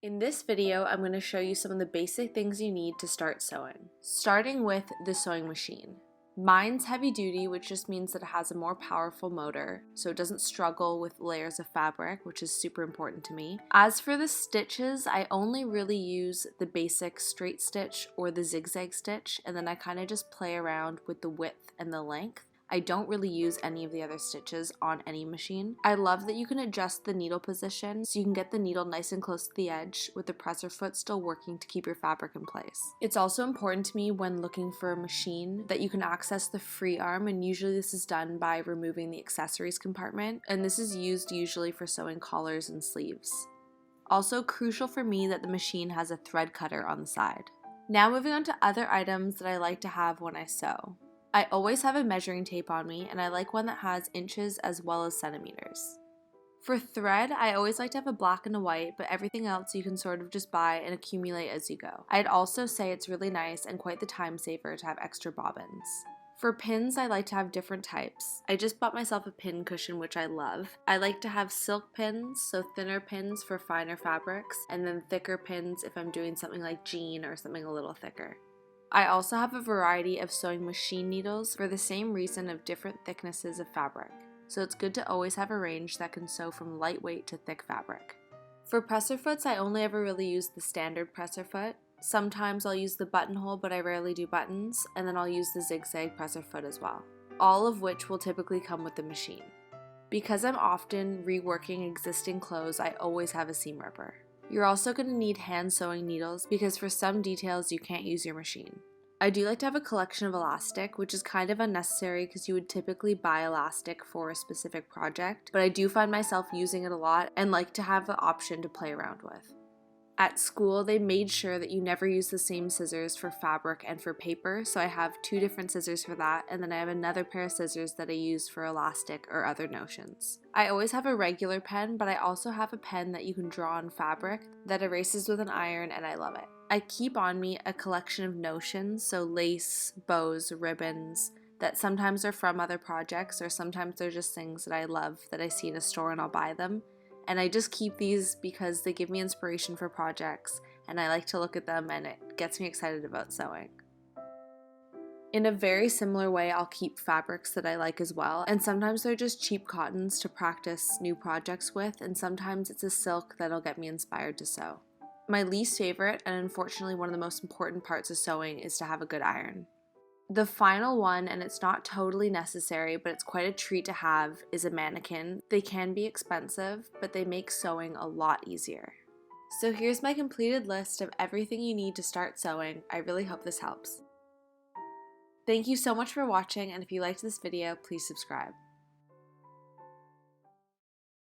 In this video, I'm going to show you some of the basic things you need to start sewing. Starting with the sewing machine. Mine's heavy duty, which just means that it has a more powerful motor, so it doesn't struggle with layers of fabric, which is super important to me. As for the stitches, I only really use the basic straight stitch or the zigzag stitch, and then I kind of just play around with the width and the length. I don't really use any of the other stitches on any machine. I love that you can adjust the needle position so you can get the needle nice and close to the edge with the presser foot still working to keep your fabric in place. It's also important to me when looking for a machine that you can access the free arm, and usually this is done by removing the accessories compartment, and this is used usually for sewing collars and sleeves. Also crucial for me that the machine has a thread cutter on the side. Now moving on to other items that I like to have when I sew. I always have a measuring tape on me, and I like one that has inches as well as centimeters. For thread, I always like to have a black and a white, but everything else you can sort of just buy and accumulate as you go. I'd also say it's really nice and quite the time saver to have extra bobbins. For pins, I like to have different types. I just bought myself a pin cushion, which I love. I like to have silk pins, so thinner pins for finer fabrics, and then thicker pins if I'm doing something like jean or something a little thicker. I also have a variety of sewing machine needles for the same reason of different thicknesses of fabric, so it's good to always have a range that can sew from lightweight to thick fabric. For presser foots, I only ever really use the standard presser foot. Sometimes I'll use the buttonhole, but I rarely do buttons, and then I'll use the zigzag presser foot as well, all of which will typically come with the machine. Because I'm often reworking existing clothes, I always have a seam ripper. You're also going to need hand sewing needles because for some details you can't use your machine. I do like to have a collection of elastic, which is kind of unnecessary because you would typically buy elastic for a specific project, but I do find myself using it a lot and like to have the option to play around with. At school, they made sure that you never use the same scissors for fabric and for paper, so I have two different scissors for that, and then I have another pair of scissors that I use for elastic or other notions. I always have a regular pen, but I also have a pen that you can draw on fabric that erases with an iron, and I love it. I keep on me a collection of notions, so lace, bows, ribbons, that sometimes are from other projects, or sometimes they're just things that I love that I see in a store and I'll buy them. And I just keep these because they give me inspiration for projects, and I like to look at them and it gets me excited about sewing. In a very similar way, I'll keep fabrics that I like as well, and sometimes they're just cheap cottons to practice new projects with, and sometimes it's a silk that'll get me inspired to sew. My least favorite, and unfortunately one of the most important parts of sewing, is to have a good iron. The final one, and it's not totally necessary, but it's quite a treat to have, is a mannequin. They can be expensive, but they make sewing a lot easier. So here's my completed list of everything you need to start sewing. I really hope this helps. Thank you so much for watching, and if you liked this video, please subscribe.